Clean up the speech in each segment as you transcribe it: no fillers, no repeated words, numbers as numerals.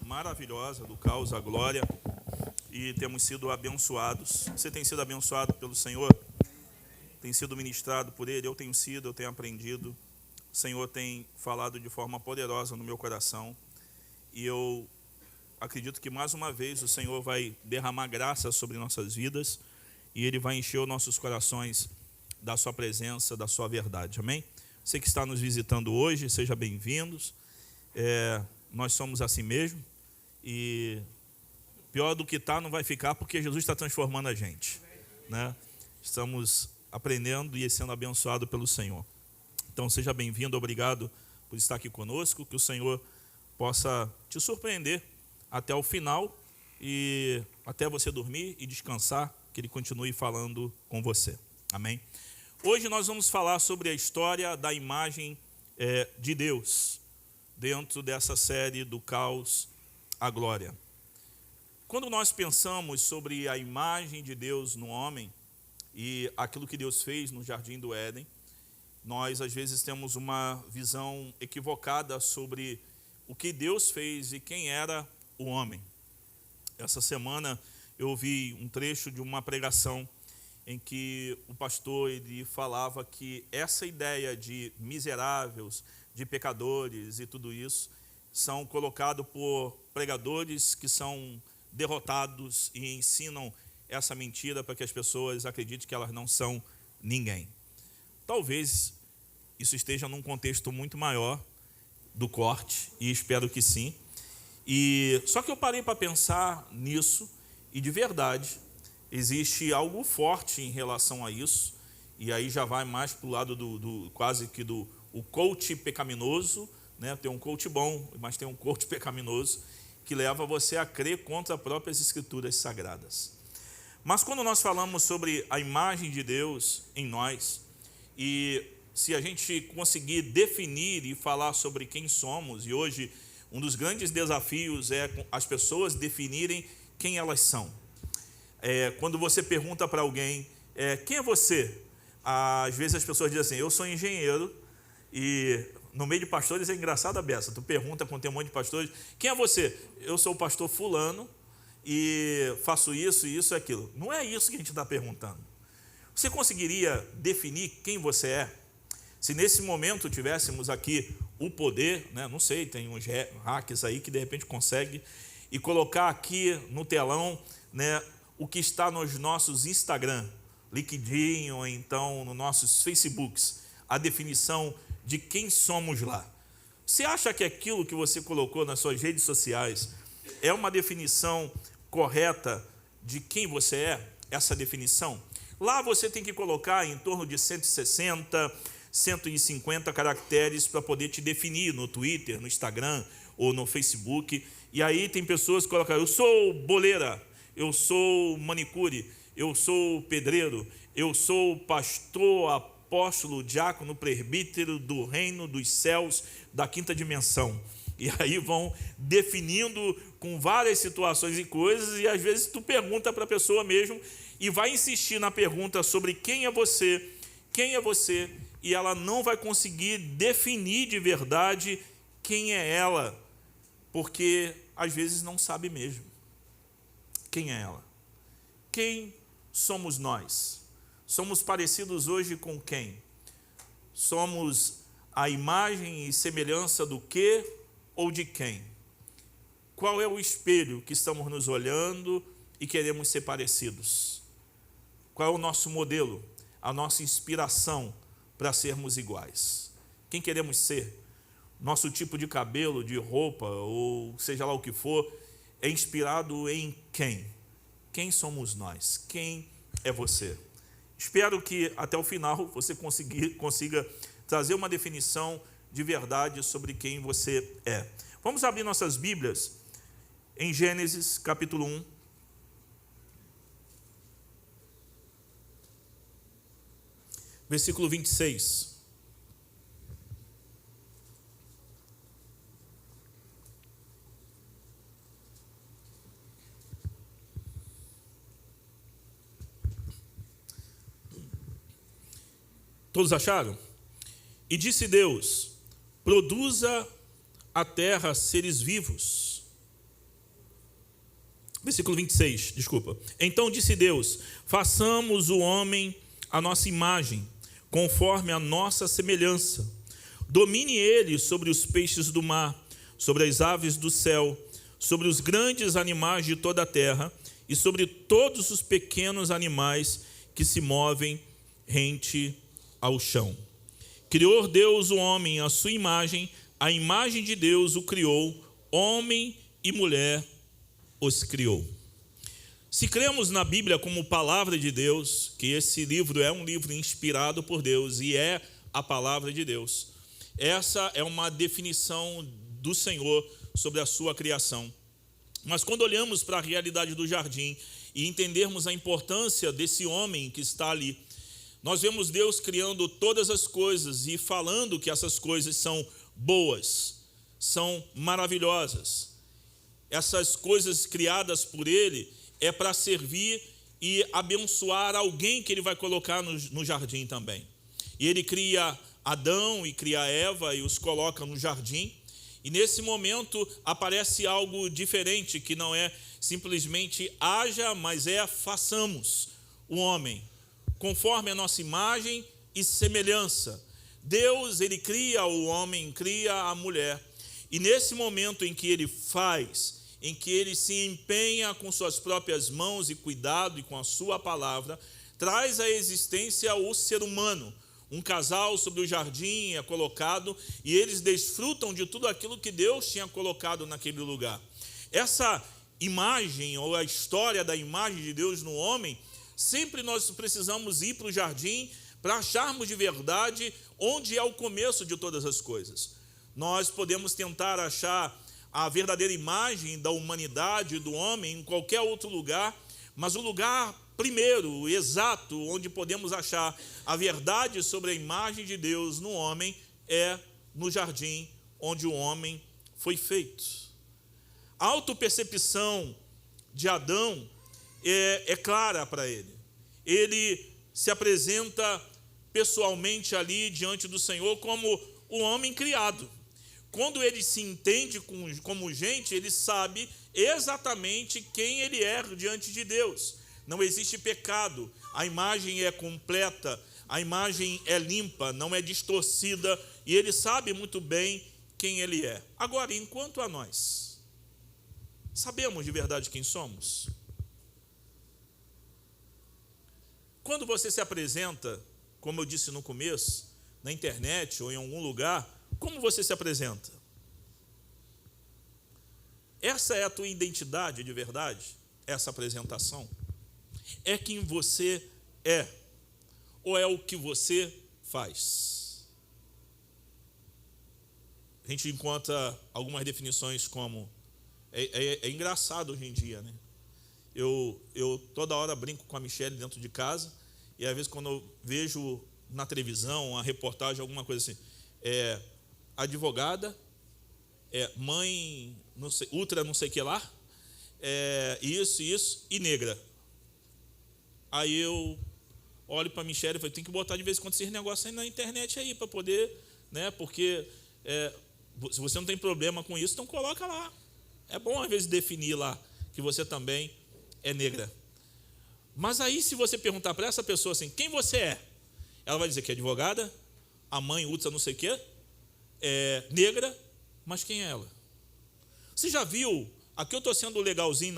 Maravilhosa do Caos à Glória e temos sido abençoados. Você tem sido abençoado pelo Senhor? Tem sido ministrado por Ele? Eu tenho aprendido. O Senhor tem falado de forma poderosa no meu coração e eu acredito que mais uma vez o Senhor vai derramar graça sobre nossas vidas e Ele vai encher os nossos corações da sua presença, da sua verdade. Amém? Você que está nos visitando hoje, seja bem-vindos. Nós somos assim mesmo e pior do que está não vai ficar, porque Jesus está transformando a gente, né? Estamos aprendendo e sendo abençoados pelo Senhor. Então seja bem-vindo, obrigado por estar aqui conosco, que o Senhor possa te surpreender até o final e até você dormir e descansar, que Ele continue falando com você. Amém? Hoje nós vamos falar sobre a história da imagem de Deus, dentro dessa série do Caos à Glória. Quando nós pensamos sobre a imagem de Deus no homem e aquilo que Deus fez no Jardim do Éden, nós às vezes temos uma visão equivocada sobre o que Deus fez e quem era o homem. Essa semana eu ouvi um trecho de uma pregação em que o pastor ele falava que essa ideia de miseráveis, de pecadores e tudo isso, são colocados por pregadores que são derrotados e ensinam essa mentira para que as pessoas acreditem que elas não são ninguém. Talvez isso esteja num contexto muito maior do corte, e espero que sim. Só que eu parei para pensar nisso, e de verdade, existe algo forte em relação a isso, e aí já vai mais para o lado quase que do o coach pecaminoso, né? Tem um coach bom, mas tem um coach pecaminoso que leva você a crer contra as próprias escrituras sagradas. Mas quando nós falamos sobre a imagem de Deus em nós, e se a gente conseguir definir e falar sobre quem somos, e hoje um dos grandes desafios é as pessoas definirem quem elas são. Quando você pergunta para alguém, quem é você? Às vezes as pessoas dizem assim, eu sou engenheiro. E no meio de pastores é engraçado a beça. Tu pergunta quando tem um monte de pastores, quem é você? Eu sou o pastor fulano e faço isso, isso e aquilo. Não é isso que a gente está perguntando. Você conseguiria definir quem você é? Se nesse momento tivéssemos aqui o poder, né? Não sei, tem uns hackers aí que de repente conseguem, e colocar aqui no telão, né, o que está nos nossos Instagram, LinkedIn, ou então nos nossos Facebooks, a definição de quem somos lá. Você acha que aquilo que você colocou nas suas redes sociais é uma definição correta de quem você é? Essa definição? Lá você tem que colocar em torno de 160, 150 caracteres para poder te definir no Twitter, no Instagram ou no Facebook. E aí tem pessoas que colocam, eu sou boleira, eu sou manicure, eu sou pedreiro, eu sou pastor, apóstolo, diácono, presbítero do reino dos céus, da quinta dimensão. E aí vão definindo com várias situações e coisas, e às vezes tu pergunta para a pessoa mesmo, e vai insistir na pergunta sobre quem é você, e ela não vai conseguir definir de verdade quem é ela, porque às vezes não sabe mesmo. Quem é ela? Quem somos nós? Somos parecidos hoje com quem? Somos a imagem e semelhança do que ou de quem? Qual é o espelho que estamos nos olhando e queremos ser parecidos? Qual é o nosso modelo, a nossa inspiração para sermos iguais? Quem queremos ser? Nosso tipo de cabelo, de roupa, ou seja lá o que for, é inspirado em quem? Quem somos nós? Quem é você? Espero que até o final você consiga trazer uma definição de verdade sobre quem você é. Vamos abrir nossas Bíblias em Gênesis capítulo 1. Versículo 26. Todos acharam? E disse Deus, produza a terra seres vivos, Versículo 26, desculpa. Então disse Deus: façamos o homem à nossa imagem, conforme a nossa semelhança. Domine ele sobre os peixes do mar, sobre as aves do céu, sobre os grandes animais de toda a terra e sobre todos os pequenos animais que se movem rente ao chão. Criou Deus o homem à sua imagem, a imagem de Deus o criou, homem e mulher os criou. Se cremos na Bíblia como palavra de Deus, que esse livro é um livro inspirado por Deus e é a palavra de Deus, essa é uma definição do Senhor sobre a sua criação. Mas quando olhamos para a realidade do jardim e entendermos a importância desse homem que está ali, nós vemos Deus criando todas as coisas e falando que essas coisas são boas, são maravilhosas. Essas coisas criadas por Ele é para servir e abençoar alguém que Ele vai colocar no jardim também. E Ele cria Adão e cria Eva e os coloca no jardim. E nesse momento aparece algo diferente, que não é simplesmente haja, mas é façamos o homem, conforme a nossa imagem e semelhança. Deus, Ele cria o homem, cria a mulher. E nesse momento em que Ele faz, em que Ele se empenha com suas próprias mãos e cuidado e com a sua palavra, traz à existência o ser humano. Um casal sobre o jardim é colocado e eles desfrutam de tudo aquilo que Deus tinha colocado naquele lugar. Essa imagem, ou a história da imagem de Deus no homem, sempre nós precisamos ir para o jardim para acharmos de verdade onde é o começo de todas as coisas. Nós podemos tentar achar a verdadeira imagem da humanidade, do homem, em qualquer outro lugar, mas o lugar primeiro, exato, onde podemos achar a verdade sobre a imagem de Deus no homem é no jardim onde o homem foi feito. A autopercepção de Adão é clara para ele. Ele se apresenta pessoalmente ali diante do Senhor como o homem criado. Quando ele se entende como gente, ele sabe exatamente quem ele é diante de Deus. Não existe pecado, a imagem é completa, a imagem é limpa, não é distorcida, e ele sabe muito bem quem ele é. Agora, enquanto a nós, sabemos de verdade quem somos? Quando você se apresenta, como eu disse no começo, na internet ou em algum lugar, como você se apresenta? Essa é a tua identidade de verdade? Essa apresentação? É quem você é? Ou é o que você faz? A gente encontra algumas definições como... É engraçado hoje em dia, né? Eu toda hora brinco com a Michelle dentro de casa, e às vezes quando eu vejo na televisão, uma reportagem, alguma coisa assim, advogada, mãe, não sei, ultra não sei o que lá, isso, e negra. Aí eu olho para a Michelle e falo, tem que botar de vez em quando esses negócios aí na internet aí, para poder, né, porque se você não tem problema com isso, então coloca lá. É bom às vezes definir lá que você também é negra. Mas aí se você perguntar para essa pessoa assim, quem você é? Ela vai dizer que é advogada, a mãe ultra não sei o que, negra, mas quem é ela? Você já viu? Aqui eu estou sendo legalzinho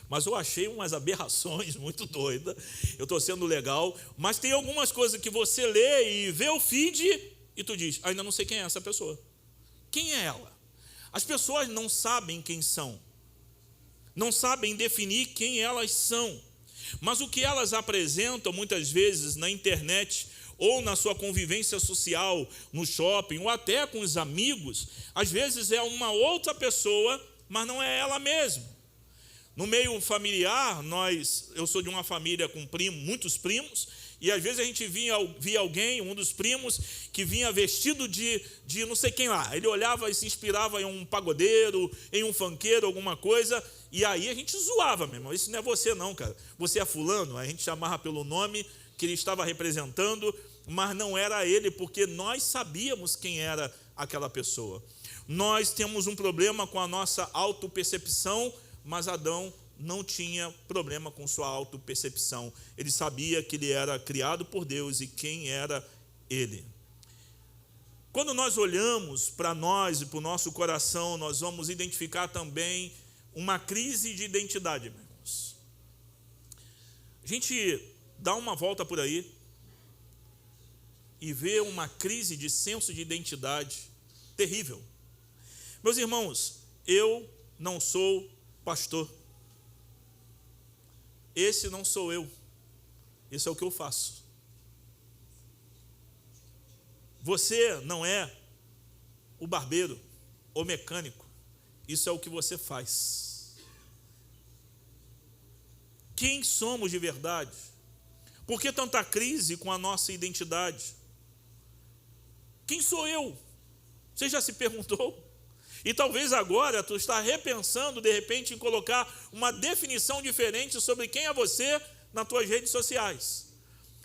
mas eu achei umas aberrações muito doidas. Eu estou sendo legal, mas tem algumas coisas que você lê e vê o feed e tu diz, ainda não sei quem é essa pessoa. Quem é ela? As pessoas não sabem quem são, não sabem definir quem elas são, mas o que elas apresentam muitas vezes na internet ou na sua convivência social, no shopping, ou até com os amigos, às vezes é uma outra pessoa, mas não é ela mesma. No meio familiar, eu sou de uma família com muitos primos, e às vezes a gente via alguém, um dos primos, que vinha vestido de não sei quem lá. Ele olhava e se inspirava em um pagodeiro, em um funkeiro, alguma coisa, e aí a gente zoava mesmo. Isso não é você não, cara. Você é fulano, a gente chamava pelo nome que ele estava representando, mas não era ele, porque nós sabíamos quem era aquela pessoa. Nós temos um problema com a nossa autopercepção, mas Adão não tinha problema com sua autopercepção. Ele sabia que ele era criado por Deus e quem era ele. Quando nós olhamos para nós e para o nosso coração, nós vamos identificar também uma crise de identidade, irmãos. A gente dá uma volta por aí e vê uma crise de senso de identidade terrível. Meus irmãos, eu não sou pastor. Esse não sou eu. Esse é o que eu faço. Você não é o barbeiro ou mecânico. Isso é o que você faz. Quem somos de verdade? Por que tanta crise com a nossa identidade? Quem sou eu? Você já se perguntou? E talvez agora tu está repensando, de repente, em colocar uma definição diferente sobre quem é você nas tuas redes sociais.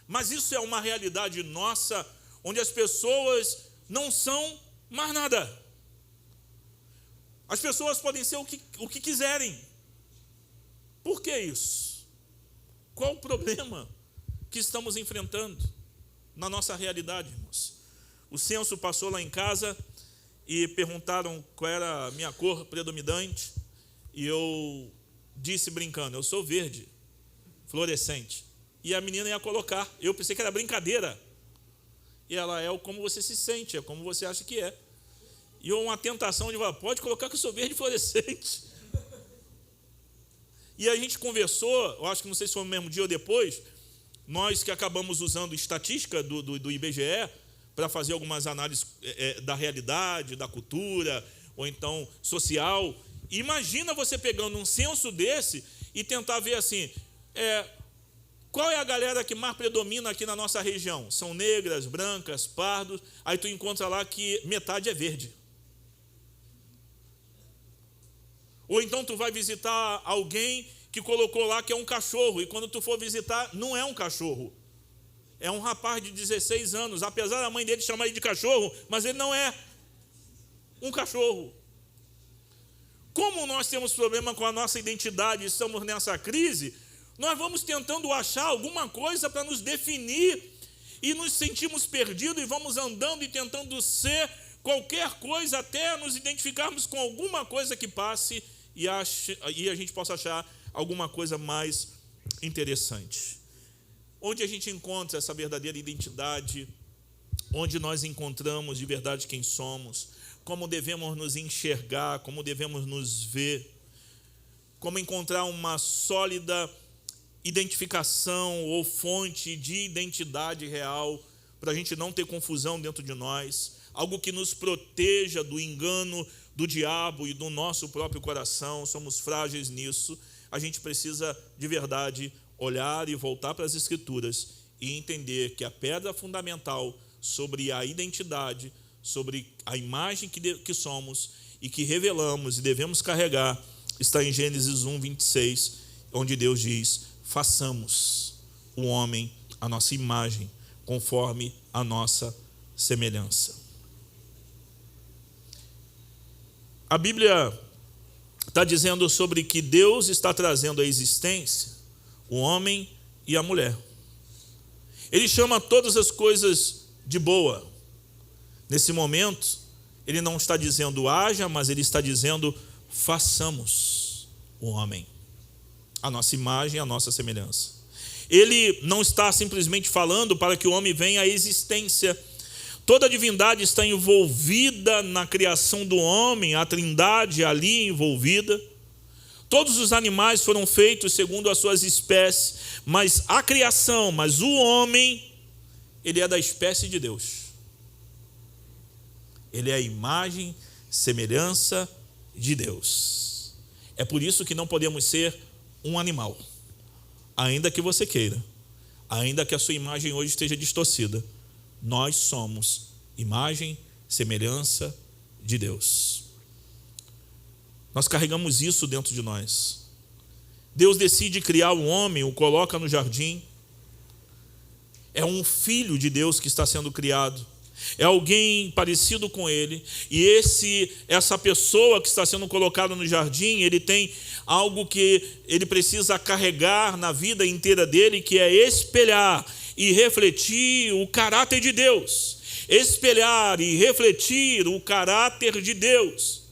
Mas isso é uma realidade nossa, onde as pessoas não são mais nada. As pessoas podem ser o que quiserem. Por que isso? Qual o problema que estamos enfrentando na nossa realidade, irmãos? O censo passou lá em casa e perguntaram qual era a minha cor predominante, e eu disse brincando, eu sou verde, fluorescente. E a menina ia colocar, eu pensei que era brincadeira. E ela é como você se sente, é como você acha que é. E uma tentação de falar, pode colocar que eu sou verde fluorescente. E a gente conversou, eu acho que não sei se foi no mesmo dia ou depois, nós que acabamos usando estatística do IBGE para fazer algumas análises da realidade, da cultura, ou então social. Imagina você pegando um censo desse e tentar ver assim, qual é a galera que mais predomina aqui na nossa região? São negras, brancas, pardos. Aí tu encontra lá que metade é verde. Ou então tu vai visitar alguém que colocou lá que é um cachorro. E quando tu for visitar, não é um cachorro. É um rapaz de 16 anos. Apesar da mãe dele chamar ele de cachorro, mas ele não é um cachorro. Como nós temos problema com a nossa identidade e estamos nessa crise, nós vamos tentando achar alguma coisa para nos definir e nos sentimos perdidos e vamos andando e tentando ser qualquer coisa até nos identificarmos com alguma coisa que passe e a gente possa achar alguma coisa mais interessante. Onde a gente encontra essa verdadeira identidade, onde nós encontramos de verdade quem somos, como devemos nos enxergar, como devemos nos ver, como encontrar uma sólida identificação ou fonte de identidade real, para a gente não ter confusão dentro de nós, algo que nos proteja do engano do diabo e do nosso próprio coração. Somos frágeis nisso. A gente precisa de verdade olhar e voltar para as Escrituras e entender que a pedra fundamental sobre a identidade, sobre a imagem que somos e que revelamos e devemos carregar, está em Gênesis 1:26, onde Deus diz: façamos o homem a nossa imagem, conforme a nossa semelhança. A Bíblia está dizendo sobre que Deus está trazendo à existência o homem e a mulher. Ele chama todas as coisas de boa. Nesse momento, ele não está dizendo haja, mas ele está dizendo façamos o homem a nossa imagem, a nossa semelhança. Ele não está simplesmente falando para que o homem venha à existência. Toda a divindade está envolvida na criação do homem, a trindade ali envolvida. Todos os animais foram feitos segundo as suas espécies, mas a criação, mas o homem, ele é da espécie de Deus. Ele é a imagem, semelhança de Deus. É por isso que não podemos ser um animal, ainda que você queira, ainda que a sua imagem hoje esteja distorcida. Nós somos imagem, semelhança de Deus. Nós carregamos isso dentro de nós. Deus decide criar o homem, o coloca no jardim. É um filho de Deus que está sendo criado. é alguém parecido com ele, e essa pessoa que está sendo colocada no jardim, ele tem algo que ele precisa carregar na vida inteira dele, que é espelhar e refletir o caráter de Deus. Espelhar e refletir o caráter de Deus.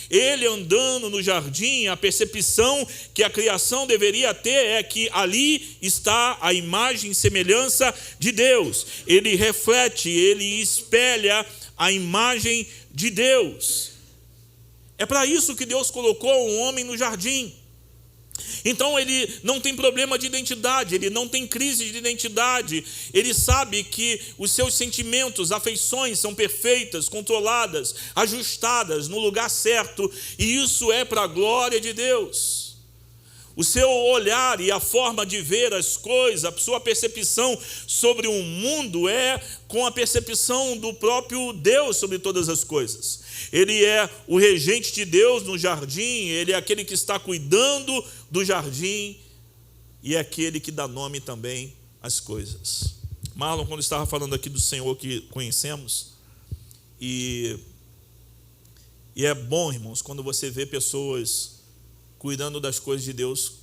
Ele andando no jardim, a percepção que a criação deveria ter é que ali está a imagem e semelhança de Deus. Ele reflete, ele espelha a imagem de Deus. É para isso que Deus colocou um homem no jardim. Então ele não tem problema de identidade, ele não tem crise de identidade, ele sabe que os seus sentimentos, afeições são perfeitas, controladas, ajustadas no lugar certo, e isso é para a glória de Deus. O seu olhar e a forma de ver as coisas, a sua percepção sobre o mundo é com a percepção do próprio Deus sobre todas as coisas. Ele é o regente de Deus no jardim, ele é aquele que está cuidando do jardim e é aquele que dá nome também às coisas. Marlon, quando estava falando aqui do Senhor que conhecemos, e é bom, irmãos, quando você vê pessoas cuidando das coisas de Deus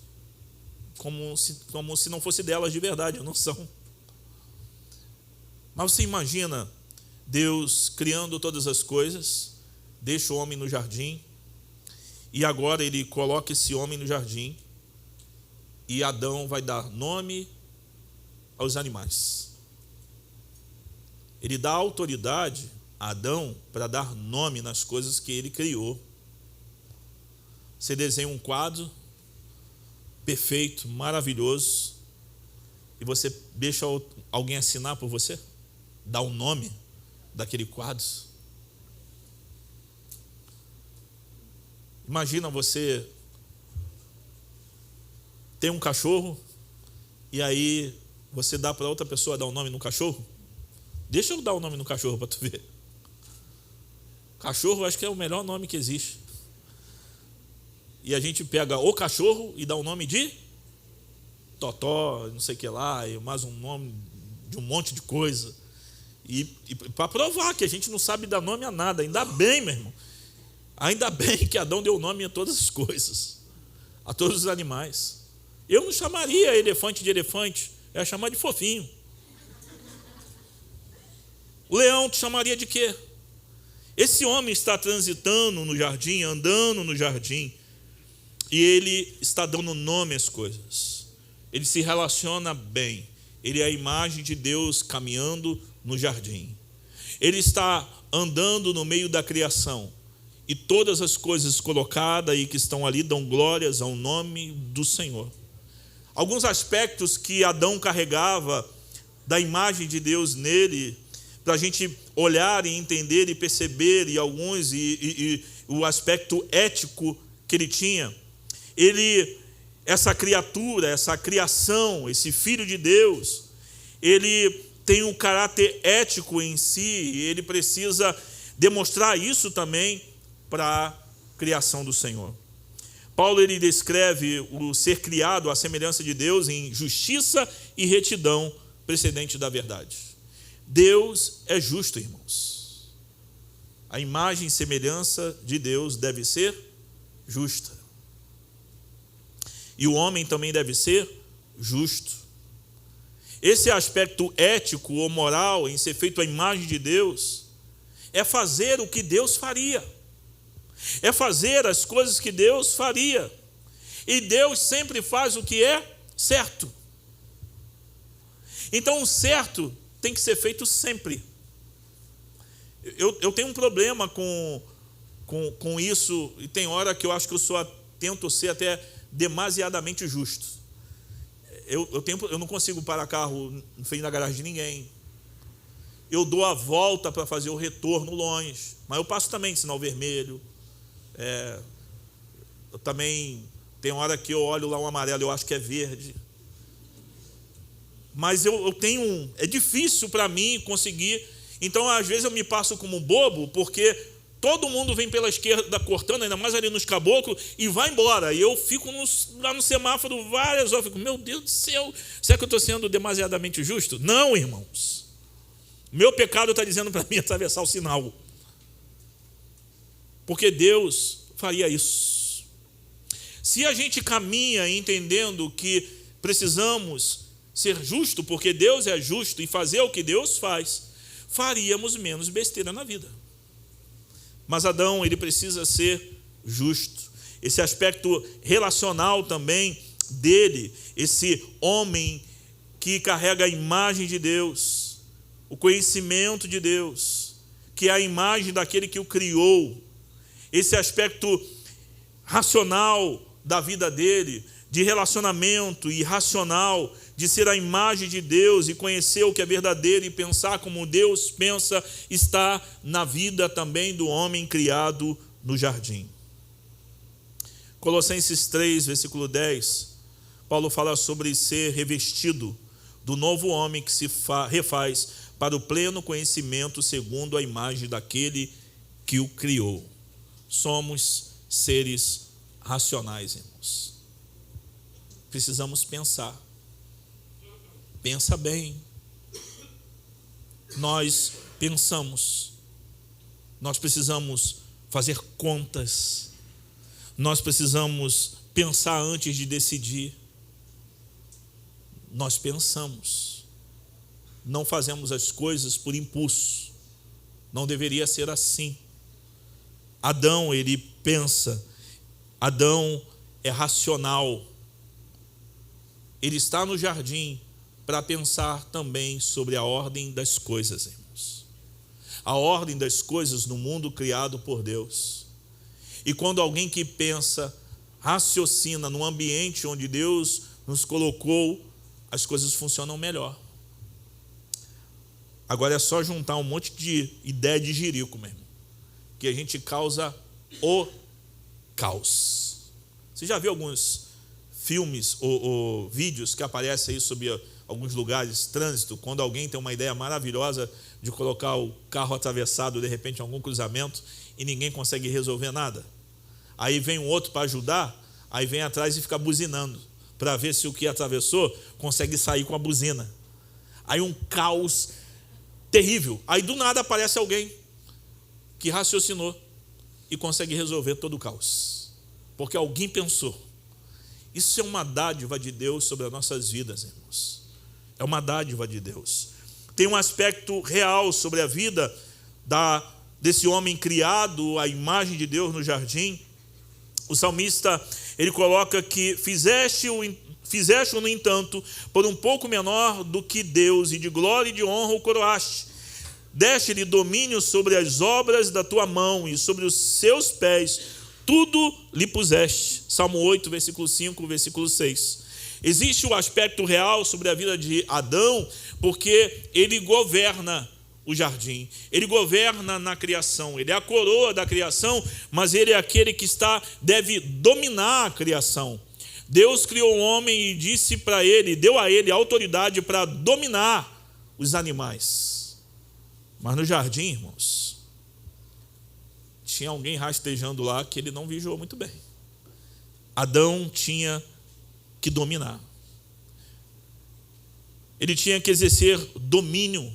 como se não fosse delas de verdade, não são. Mas você imagina Deus criando todas as coisas, deixa o homem no jardim, e agora ele coloca esse homem no jardim, e Adão vai dar nome aos animais. Ele dá autoridade a Adão para dar nome nas coisas que ele criou. Você desenha um quadro perfeito, maravilhoso, e você deixa alguém assinar por você? Dá o nome daquele quadro? Imagina você tem um cachorro e aí você dá para outra pessoa dar um nome no cachorro? Deixa eu dar o nome no cachorro para tu ver. Cachorro acho que é o melhor nome que existe. E a gente pega o cachorro e dá o nome de Totó, não sei o que lá, e mais um nome de um monte de coisa. E para provar que a gente não sabe dar nome a nada. Ainda bem, meu irmão. Ainda bem que Adão deu nome a todas as coisas, a todos os animais. Eu não chamaria elefante de elefante, eu ia chamar de fofinho. O leão te chamaria de quê? Esse homem está transitando no jardim, andando no jardim, e ele está dando nome às coisas. Ele se relaciona bem. Ele é a imagem de Deus caminhando no jardim. Ele está andando no meio da criação. E todas as coisas colocadas e que estão ali dão glórias ao nome do Senhor. Alguns aspectos que Adão carregava da imagem de Deus nele, para a gente olhar e entender e perceber, e alguns, e o aspecto ético que ele tinha. Essa criatura, essa criação, esse filho de Deus, ele tem um caráter ético em si, e ele precisa demonstrar isso também para a criação do Senhor. Paulo ele descreve o ser criado à semelhança de Deus em justiça e retidão precedente da verdade. Deus é justo, irmãos. A imagem e semelhança de Deus deve ser justa. E o homem também deve ser justo. Esse aspecto ético ou moral em ser feito à imagem de Deus é fazer o que Deus faria. É fazer as coisas que Deus faria. E Deus sempre faz o que é certo. Então o certo tem que ser feito sempre. Eu tenho um problema com isso, e tem hora que eu acho que tento ser até demasiadamente justo. Eu não consigo parar carro no frente da garagem de ninguém. Eu dou a volta para fazer o retorno longe, mas eu passo também sinal vermelho. Eu também tem hora que eu olho lá um amarelo, eu acho que é verde. Mas eu tenho é difícil para mim conseguir. Então às vezes eu me passo como bobo, porque todo mundo vem pela esquerda cortando, ainda mais ali nos caboclos, e vai embora. E eu fico lá no semáforo várias horas, fico, meu Deus do céu, será que eu estou sendo demasiadamente justo? Não, irmãos. Meu pecado está dizendo para mim atravessar o sinal. Porque Deus faria isso. Se a gente caminha entendendo que precisamos ser justo, porque Deus é justo, e fazer o que Deus faz, faríamos menos besteira na vida. Mas Adão, ele precisa ser justo. Esse aspecto relacional também dele, esse homem que carrega a imagem de Deus, o conhecimento de Deus, que é a imagem daquele que o criou, esse aspecto racional da vida dele, de relacionamento e racional, de ser a imagem de Deus e conhecer o que é verdadeiro e pensar como Deus pensa, está na vida também do homem criado no jardim. Colossenses 3, versículo 10, Paulo fala sobre ser revestido do novo homem que se refaz para o pleno conhecimento segundo a imagem daquele que o criou. Somos seres racionais, irmãos. Precisamos pensar. Pensa bem. Nós pensamos. Nós precisamos fazer contas. Nós precisamos pensar antes de decidir. Nós pensamos. Não fazemos as coisas por impulso. Não deveria ser assim. Adão, ele pensa. Adão é racional. Ele está no jardim para pensar também sobre a ordem das coisas, irmãos. A ordem das coisas no mundo criado por Deus. E quando alguém que pensa, raciocina no ambiente onde Deus nos colocou, as coisas funcionam melhor. Agora é só juntar um monte de ideia de jirico, meu irmão, que a gente causa o caos. Você já viu alguns filmes ou vídeos que aparecem aí sobre alguns lugares, trânsito, quando alguém tem uma ideia maravilhosa de colocar o carro atravessado, de repente, em algum cruzamento, e ninguém consegue resolver nada? Aí vem um outro para ajudar, aí vem atrás e fica buzinando, para ver se o que atravessou consegue sair com a buzina. Aí um caos terrível. Aí do nada aparece alguém que raciocinou e consegue resolver todo o caos. Porque alguém pensou. Isso é uma dádiva de Deus sobre as nossas vidas, irmãos. É uma dádiva de Deus. Tem um aspecto real sobre a vida desse homem criado à imagem de Deus no jardim. O salmista, ele coloca que fizeste-o, no entanto, por um pouco menor do que Deus, e de glória e de honra o coroaste. Deste-lhe domínio sobre as obras da tua mão, e sobre os seus pés tudo lhe puseste. Salmo 8, versículo 5, versículo 6. Existe o aspecto real sobre a vida de Adão, porque ele governa o jardim, ele governa na criação, ele é a coroa da criação, mas ele é aquele que deve dominar a criação. Deus criou o homem e disse para ele, deu a ele a autoridade para dominar os animais. Mas no jardim, irmãos, tinha alguém rastejando lá que ele não vigiou muito bem. Adão tinha que dominar. Ele tinha que exercer domínio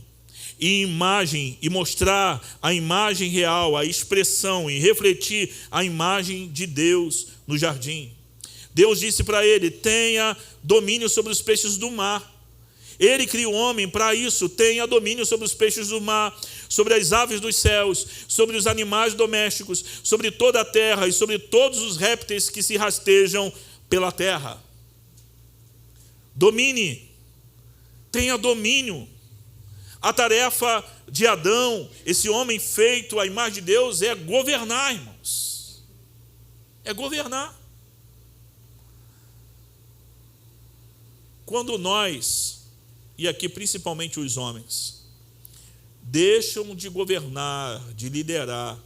e imagem, e mostrar a imagem real, a expressão, e refletir a imagem de Deus no jardim. Deus disse para ele, tenha domínio sobre os peixes do mar. Ele criou o homem para isso, tenha domínio sobre os peixes do mar, sobre as aves dos céus, sobre os animais domésticos, sobre toda a terra e sobre todos os répteis que se rastejam pela terra. Domine, tenha domínio. A tarefa de Adão, esse homem feito à imagem de Deus, é governar, irmãos. É governar. Quando nós, e aqui principalmente os homens, deixam de governar, de liderar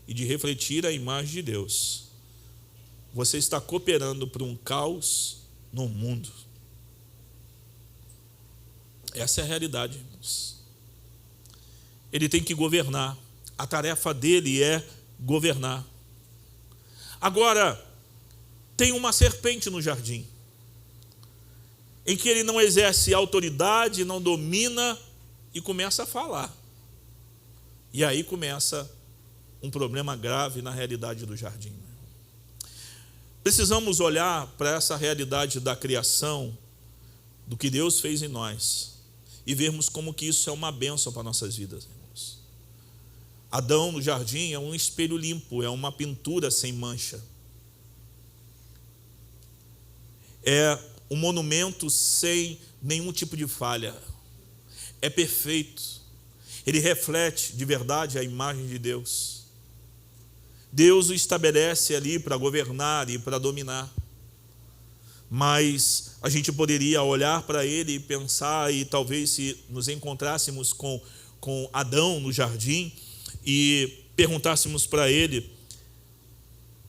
e de refletir a imagem de Deus, você está cooperando para um caos no mundo. Essa é a realidade, irmãos. Ele tem que governar. A tarefa dele é governar. Agora, tem uma serpente no jardim, em que ele não exerce autoridade, não domina e começa a falar. E aí começa um problema grave na realidade do jardim. Precisamos olhar para essa realidade da criação, do que Deus fez em nós, e vermos como que isso é uma bênção para nossas vidas, irmãos. Adão no jardim é um espelho limpo, é uma pintura sem mancha. É um monumento sem nenhum tipo de falha. É perfeito. Ele reflete de verdade a imagem de Deus. Deus o estabelece ali para governar e para dominar. Mas a gente poderia olhar para ele e pensar, e talvez se nos encontrássemos com Adão no jardim e perguntássemos para ele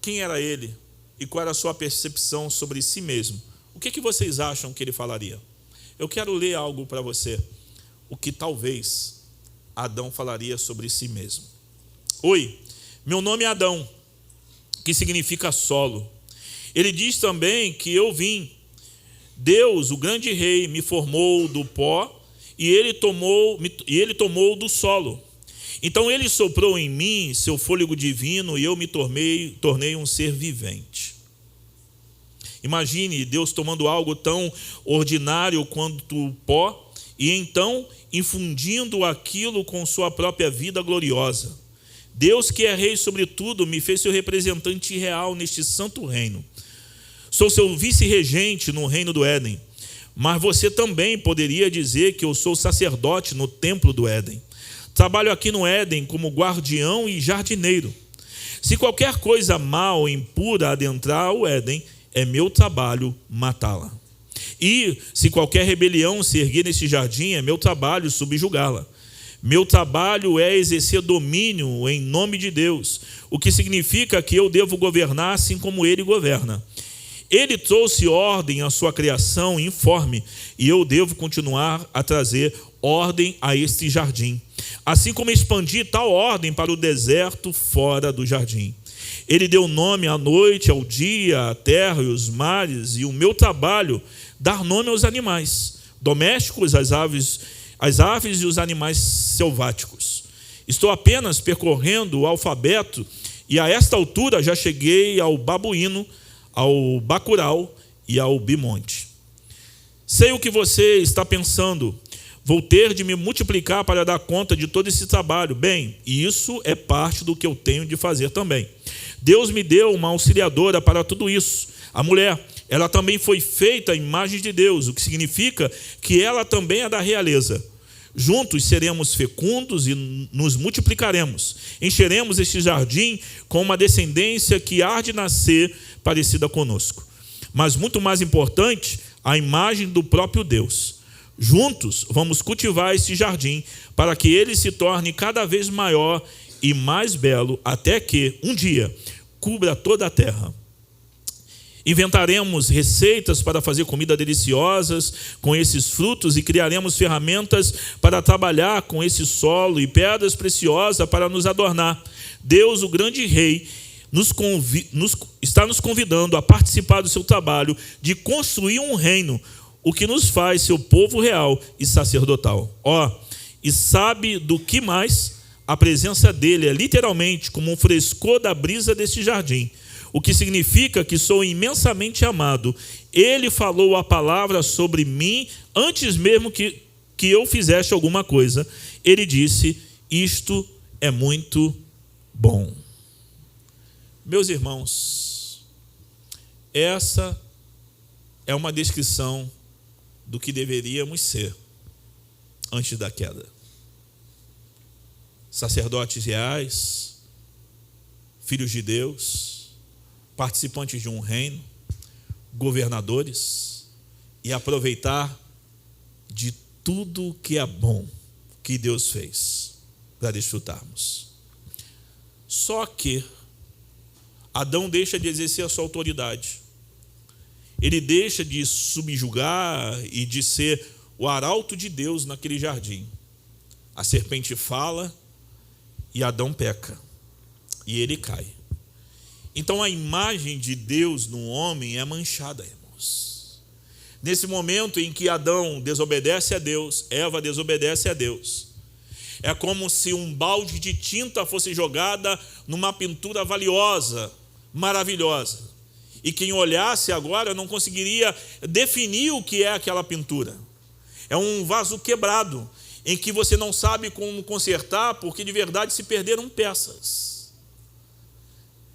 quem era ele e qual era a sua percepção sobre si mesmo, o que vocês acham que ele falaria? Eu quero ler algo para você, o que talvez Adão falaria sobre si mesmo. Oi, meu nome é Adão, que significa solo. Ele diz também que eu vim. Deus, o grande rei, me formou do pó e ele tomou do solo. Então ele soprou em mim seu fôlego divino e eu me tornei um ser vivente. Imagine Deus tomando algo tão ordinário quanto o pó e então infundindo aquilo com sua própria vida gloriosa. Deus, que é rei sobre tudo, me fez seu representante real neste santo reino. Sou seu vice-regente no reino do Éden, mas você também poderia dizer que eu sou sacerdote no templo do Éden. Trabalho aqui no Éden como guardião e jardineiro. Se qualquer coisa mal ou impura adentrar o Éden, é meu trabalho matá-la. E se qualquer rebelião se erguer nesse jardim, é meu trabalho subjugá-la. Meu trabalho é exercer domínio em nome de Deus, o que significa que eu devo governar assim como ele governa. Ele trouxe ordem à sua criação informe, e eu devo continuar a trazer ordem a este jardim, assim como expandi tal ordem para o deserto fora do jardim. Ele deu nome à noite, ao dia, à terra e os mares, e o meu trabalho, dar nome aos animais domésticos, às aves e os animais selváticos. Estou apenas percorrendo o alfabeto, e a esta altura já cheguei ao babuíno, ao bacural e ao bimonte. Sei o que você está pensando. Vou ter de me multiplicar para dar conta de todo esse trabalho. Bem, isso é parte do que eu tenho de fazer também. Deus me deu uma auxiliadora para tudo isso. A mulher, ela também foi feita à imagem de Deus, o que significa que ela também é da realeza. Juntos seremos fecundos e nos multiplicaremos. Encheremos este jardim com uma descendência que há de nascer parecida conosco. Mas muito mais importante, a imagem do próprio Deus. Juntos vamos cultivar este jardim para que ele se torne cada vez maior e mais belo, até que, um dia, cubra toda a terra. Inventaremos receitas para fazer comida deliciosas com esses frutos e criaremos ferramentas para trabalhar com esse solo e pedras preciosas para nos adornar. Deus, o grande rei, está nos convidando a participar do seu trabalho de construir um reino, o que nos faz seu povo real e sacerdotal. E sabe do que mais? A presença dele é literalmente como um frescor da brisa deste jardim, o que significa que sou imensamente amado. Ele falou a palavra sobre mim antes mesmo que eu fizesse alguma coisa. Ele disse: isto é muito bom. Meus irmãos, essa é uma descrição do que deveríamos ser antes da queda. Sacerdotes reais, filhos de Deus, participantes de um reino, governadores, e aproveitar de tudo que é bom que Deus fez para desfrutarmos. Só que Adão deixa de exercer a sua autoridade. Ele deixa de subjugar e de ser o arauto de Deus naquele jardim. A serpente fala e Adão peca. E ele cai. Então a imagem de Deus no homem é manchada, irmãos. Nesse momento em que Adão desobedece a Deus, Eva desobedece a Deus, é como se um balde de tinta fosse jogada numa pintura valiosa, maravilhosa. E quem olhasse agora não conseguiria definir o que é aquela pintura. É um vaso quebrado, em que você não sabe como consertar, porque de verdade se perderam peças.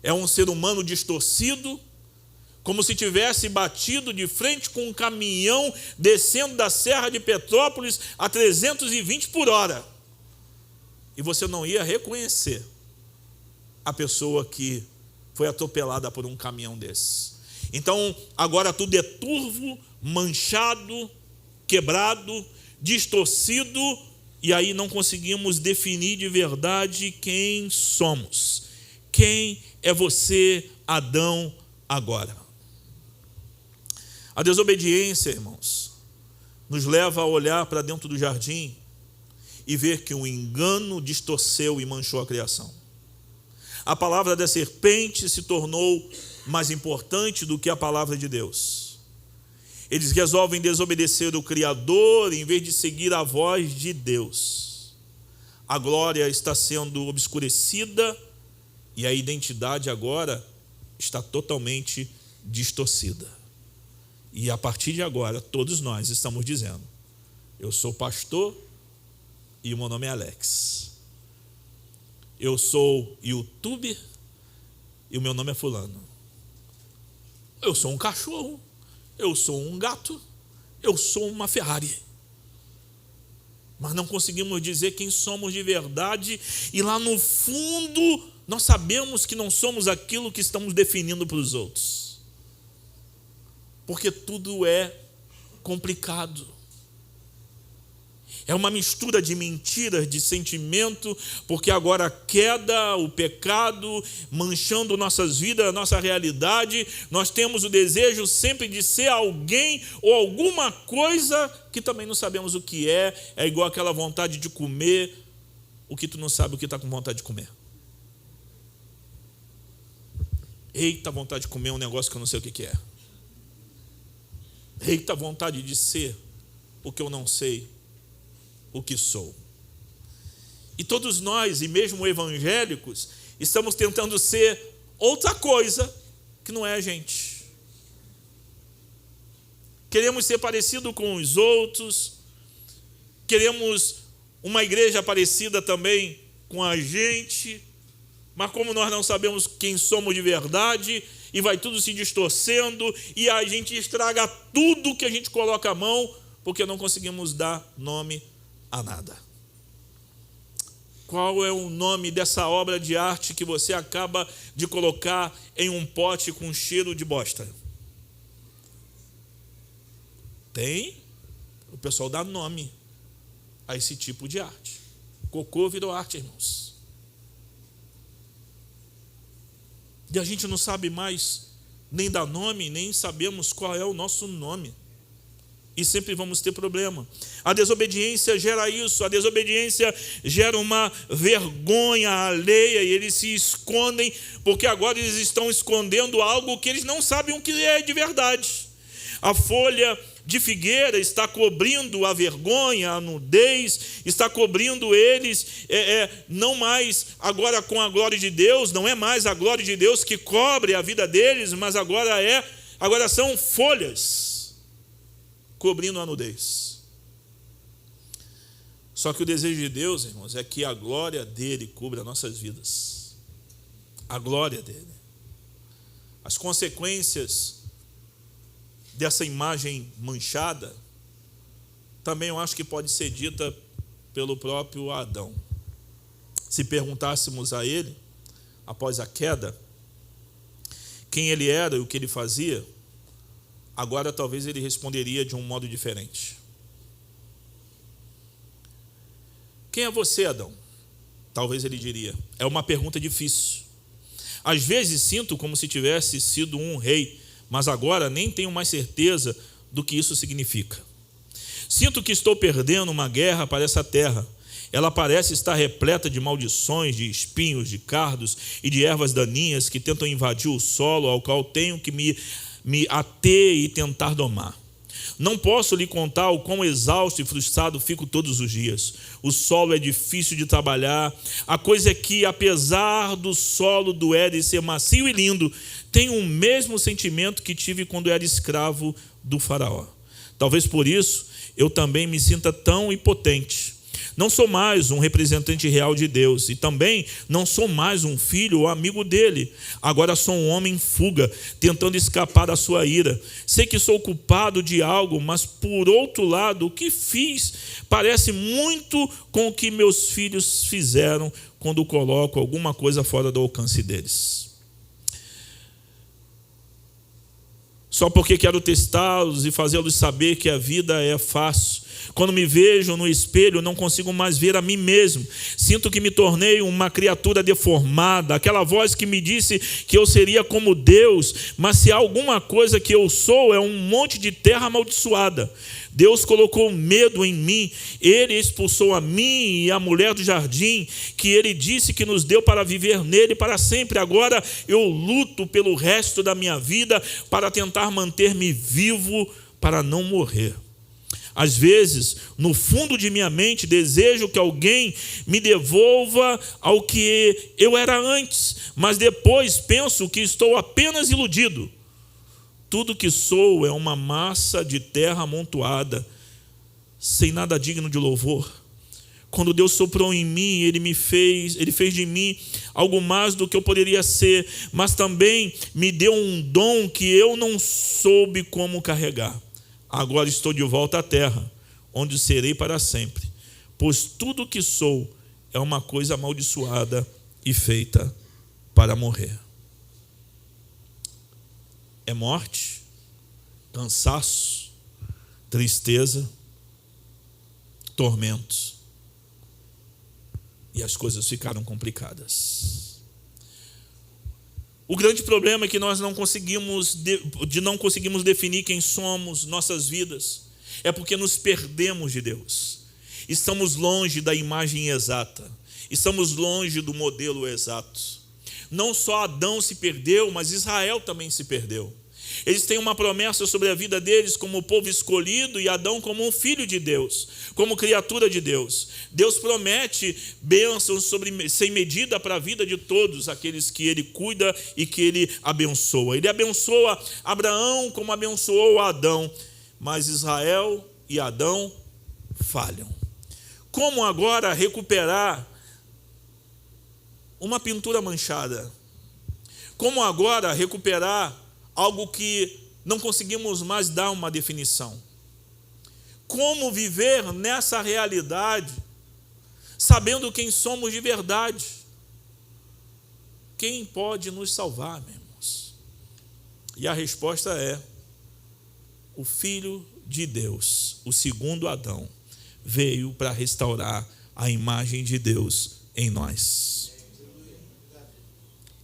É um ser humano distorcido, como se tivesse batido de frente com um caminhão descendo da Serra de Petrópolis a 320 por hora. E você não ia reconhecer a pessoa que foi atropelada por um caminhão desse. Então, agora tudo é turvo, manchado, quebrado, distorcido, e aí não conseguimos definir de verdade quem somos. Quem é você, Adão, agora? A desobediência, irmãos, nos leva a olhar para dentro do jardim e ver que o engano distorceu e manchou a criação. A palavra da serpente se tornou mais importante do que a palavra de Deus. Eles resolvem desobedecer o Criador em vez de seguir a voz de Deus. A glória está sendo obscurecida e a identidade agora está totalmente distorcida. E a partir de agora, todos nós estamos dizendo: eu sou pastor e o meu nome é Alex. Eu sou youtuber e o meu nome é fulano. Eu sou um cachorro, eu sou um gato, eu sou uma Ferrari. Mas não conseguimos dizer quem somos de verdade, e lá no fundo nós sabemos que não somos aquilo que estamos definindo para os outros. Porque tudo é complicado. É uma mistura de mentiras, de sentimento, porque agora a queda, o pecado, manchando nossas vidas, nossa realidade, nós temos o desejo sempre de ser alguém ou alguma coisa que também não sabemos o que é. É igual aquela vontade de comer o que tu não sabe o que está com vontade de comer. Eita, vontade de comer um negócio que eu não sei o que é. Eita, vontade de ser o que eu não sei o que sou. E todos nós, e mesmo evangélicos, estamos tentando ser outra coisa que não é a gente. Queremos ser parecido com os outros, queremos uma igreja parecida também com a gente, mas como nós não sabemos quem somos de verdade, e vai tudo se distorcendo, e a gente estraga tudo que a gente coloca a mão, porque não conseguimos dar nome a nada. Qual é o nome dessa obra de arte que você acaba de colocar em um pote com cheiro de bosta? Tem, o pessoal dá nome a esse tipo de arte. Cocô virou arte, irmãos. E a gente não sabe mais nem dar nome, nem sabemos qual é o nosso nome. E sempre vamos ter problema. A desobediência gera isso, a desobediência gera uma vergonha alheia, e eles se escondem, porque agora eles estão escondendo algo que eles não sabem o que é de verdade. A folha de figueira está cobrindo a vergonha, a nudez, está cobrindo eles, não mais agora com a glória de Deus, não é mais a glória de Deus que cobre a vida deles, mas agora são folhas cobrindo a nudez. Só que o desejo de Deus, irmãos, é que a glória dele cubra nossas vidas. A glória dele. As consequências dessa imagem manchada também eu acho que pode ser dita pelo próprio Adão. Se perguntássemos a ele, após a queda, quem ele era e o que ele fazia, agora talvez ele responderia de um modo diferente. Quem é você, Adão? Talvez ele diria. É uma pergunta difícil. Às vezes sinto como se tivesse sido um rei, mas agora nem tenho mais certeza do que isso significa. Sinto que estou perdendo uma guerra para essa terra. Ela parece estar repleta de maldições, de espinhos, de cardos e de ervas daninhas que tentam invadir o solo ao qual tenho que me ater e tentar domar. Não posso lhe contar o quão exausto e frustrado fico todos os dias. O solo é difícil de trabalhar. A coisa é que, apesar do solo do Éden ser macio e lindo, tenho o mesmo sentimento que tive quando era escravo do faraó. Talvez por isso eu também me sinta tão impotente. Não sou mais um representante real de Deus e também não sou mais um filho ou amigo dele. Agora sou um homem em fuga, tentando escapar da sua ira. Sei que sou culpado de algo, mas por outro lado, o que fiz parece muito com o que meus filhos fizeram quando coloco alguma coisa fora do alcance deles. Só porque quero testá-los e fazê-los saber que a vida é fácil. Quando me vejo no espelho, não consigo mais ver a mim mesmo. Sinto que me tornei uma criatura deformada. Aquela voz que me disse que eu seria como Deus. Mas se há alguma coisa que eu sou, é um monte de terra amaldiçoada. Deus colocou medo em mim. Ele expulsou a mim e a mulher do jardim, que Ele disse que nos deu para viver nele para sempre. Agora eu luto pelo resto da minha vida para tentar manter-me vivo, para não morrer. Às vezes, no fundo de minha mente, desejo que alguém me devolva ao que eu era antes, mas depois penso que estou apenas iludido. Tudo que sou é uma massa de terra amontoada, sem nada digno de louvor. Quando Deus soprou em mim, Ele fez de mim algo mais do que eu poderia ser, mas também me deu um dom que eu não soube como carregar. Agora estou de volta à terra, onde serei para sempre, pois tudo que sou é uma coisa amaldiçoada e feita para morrer. É morte, cansaço, tristeza, tormentos. E as coisas ficaram complicadas. O grande problema é que nós não conseguimos definir quem somos, nossas vidas. É porque nos perdemos de Deus. Estamos longe da imagem exata. Estamos longe do modelo exato. Não só Adão se perdeu, mas Israel também se perdeu. Eles têm uma promessa sobre a vida deles como povo escolhido e Adão como um filho de Deus, como criatura de Deus. Deus promete bênçãos sem medida para a vida de todos aqueles que Ele cuida e que Ele abençoa. Ele abençoa Abraão como abençoou Adão, mas Israel e Adão falham. Como agora recuperar uma pintura manchada? Como agora recuperar algo que não conseguimos mais dar uma definição? Como viver nessa realidade, sabendo quem somos de verdade? Quem pode nos salvar, meus irmãos? E a resposta é: o Filho de Deus, o segundo Adão, veio para restaurar a imagem de Deus em nós.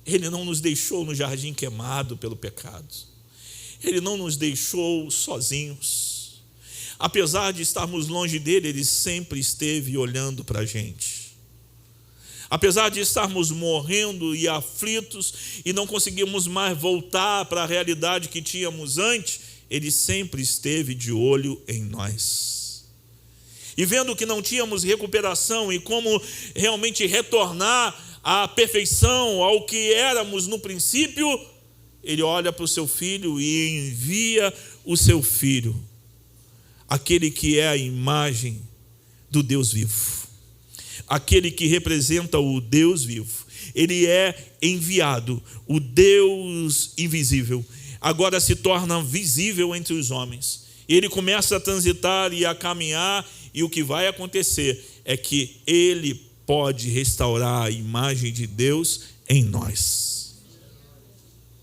Ele não nos deixou no jardim queimado pelo pecado. Ele não nos deixou sozinhos. Apesar de estarmos longe dele, Ele sempre esteve olhando para a gente. Apesar de estarmos morrendo e aflitos e não conseguimos mais voltar para a realidade que tínhamos antes, Ele sempre esteve de olho em nós. E vendo que não tínhamos recuperação e como realmente retornar à perfeição, ao que éramos no princípio, Ele olha para o seu Filho e envia o seu Filho, aquele que é a imagem do Deus vivo, aquele que representa o Deus vivo. Ele é enviado, o Deus invisível, agora se torna visível entre os homens. Ele começa a transitar e a caminhar, e o que vai acontecer é que Ele pode restaurar a imagem de Deus em nós.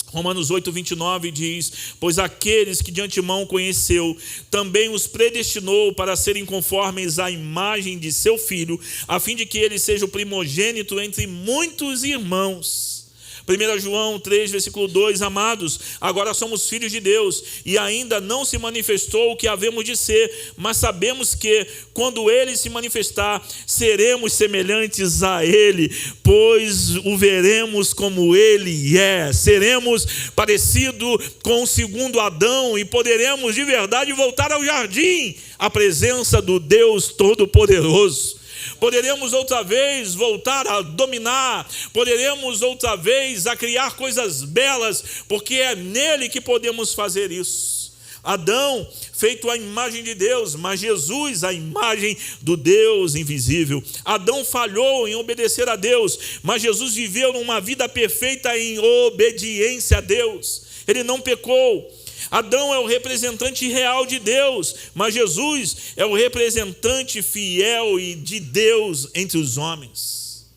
Romanos 8:29 diz: pois aqueles que de antemão conheceu, também os predestinou para serem conformes à imagem de seu Filho, a fim de que ele seja o primogênito entre muitos irmãos. 1 João 3, versículo 2, amados, agora somos filhos de Deus, e ainda não se manifestou o que havemos de ser, mas sabemos que, quando Ele se manifestar, seremos semelhantes a Ele, pois o veremos como Ele é. Seremos parecidos com o segundo Adão, e poderemos de verdade voltar ao jardim, à presença do Deus Todo-Poderoso. Poderemos outra vez voltar a dominar, poderemos outra vez a criar coisas belas, porque é nele que podemos fazer isso. Adão, feito à imagem de Deus, mas Jesus, a imagem do Deus invisível. Adão falhou em obedecer a Deus, mas Jesus viveu uma vida perfeita em obediência a Deus. Ele não pecou. Adão é o representante real de Deus, mas Jesus é o representante fiel e de Deus entre os homens.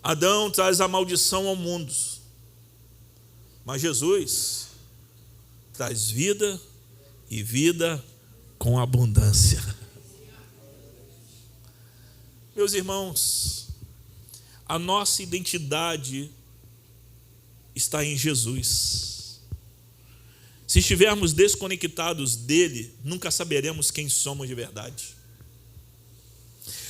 Adão traz a maldição ao mundo, mas Jesus traz vida e vida com abundância. Meus irmãos, a nossa identidade está em Jesus. Se estivermos desconectados dele, nunca saberemos quem somos de verdade.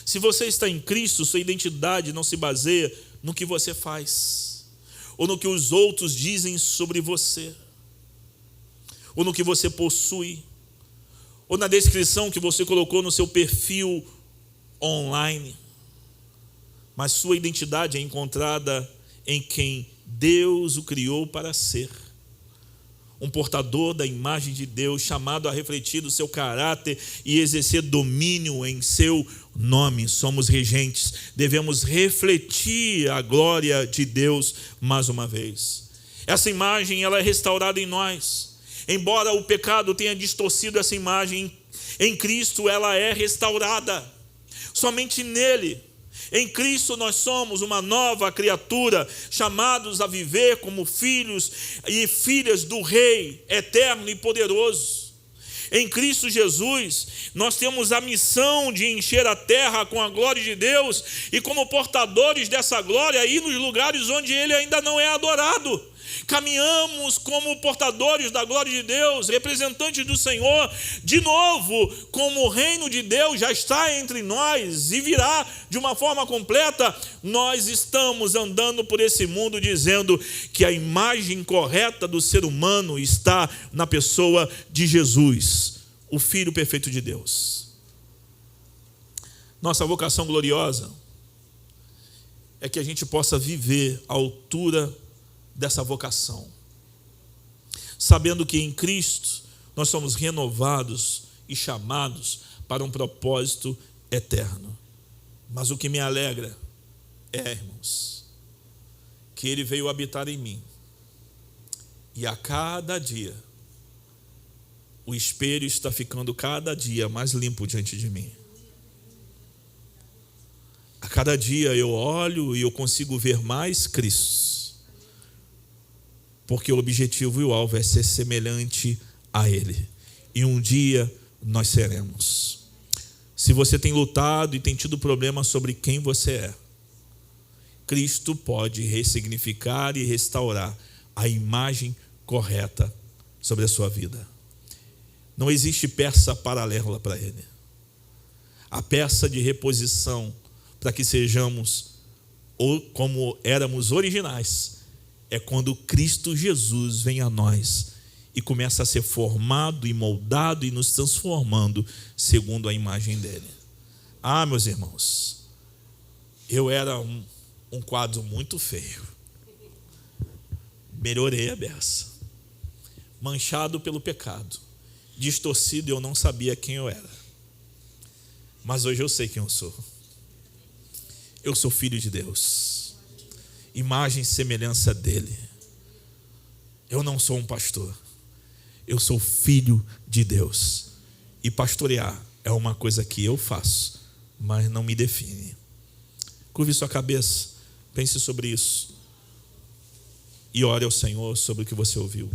Se você está em Cristo, sua identidade não se baseia no que você faz, ou no que os outros dizem sobre você, ou no que você possui, ou na descrição que você colocou no seu perfil online. Mas sua identidade é encontrada em quem Deus o criou para ser. Um portador da imagem de Deus, chamado a refletir o seu caráter e exercer domínio em seu nome. Somos regentes, devemos refletir a glória de Deus mais uma vez. Essa imagem, ela é restaurada em nós. Embora o pecado tenha distorcido essa imagem, em Cristo ela é restaurada. Somente nele. Em Cristo nós somos uma nova criatura, chamados a viver como filhos e filhas do Rei eterno e poderoso. Em Cristo Jesus, nós temos a missão de encher a terra com a glória de Deus e como portadores dessa glória, ir nos lugares onde Ele ainda não é adorado. Caminhamos como portadores da glória de Deus, representantes do Senhor, de novo, como o reino de Deus já está entre nós e virá de uma forma completa. Nós estamos andando por esse mundo dizendo que a imagem correta do ser humano está na pessoa de Jesus, o Filho perfeito de Deus. Nossa vocação gloriosa é que a gente possa viver à altura dessa vocação, sabendo que em Cristo nós somos renovados e chamados para um propósito eterno. Mas o que me alegra é, irmãos, que Ele veio habitar em mim, e a cada dia o espelho está ficando cada dia mais limpo diante de mim. A cada dia eu olho e eu consigo ver mais Cristo, porque o objetivo e o alvo é ser semelhante a Ele. E um dia nós seremos. Se você tem lutado e tem tido problema sobre quem você é, Cristo pode ressignificar e restaurar a imagem correta sobre a sua vida. Não existe peça paralela para Ele. A peça de reposição para que sejamos como éramos originais é quando Cristo Jesus vem a nós e começa a ser formado e moldado e nos transformando segundo a imagem dele. Ah, meus irmãos, eu era um quadro muito feio. Melhorei a beça. Manchado pelo pecado. Distorcido, eu não sabia quem eu era. Mas hoje eu sei quem eu sou. Eu sou filho de Deus. Imagem e semelhança dele. Eu não sou um pastor. Eu sou filho de Deus. E pastorear é uma coisa que eu faço, mas não me define. Curve sua cabeça, pense sobre isso e ore ao Senhor sobre o que você ouviu.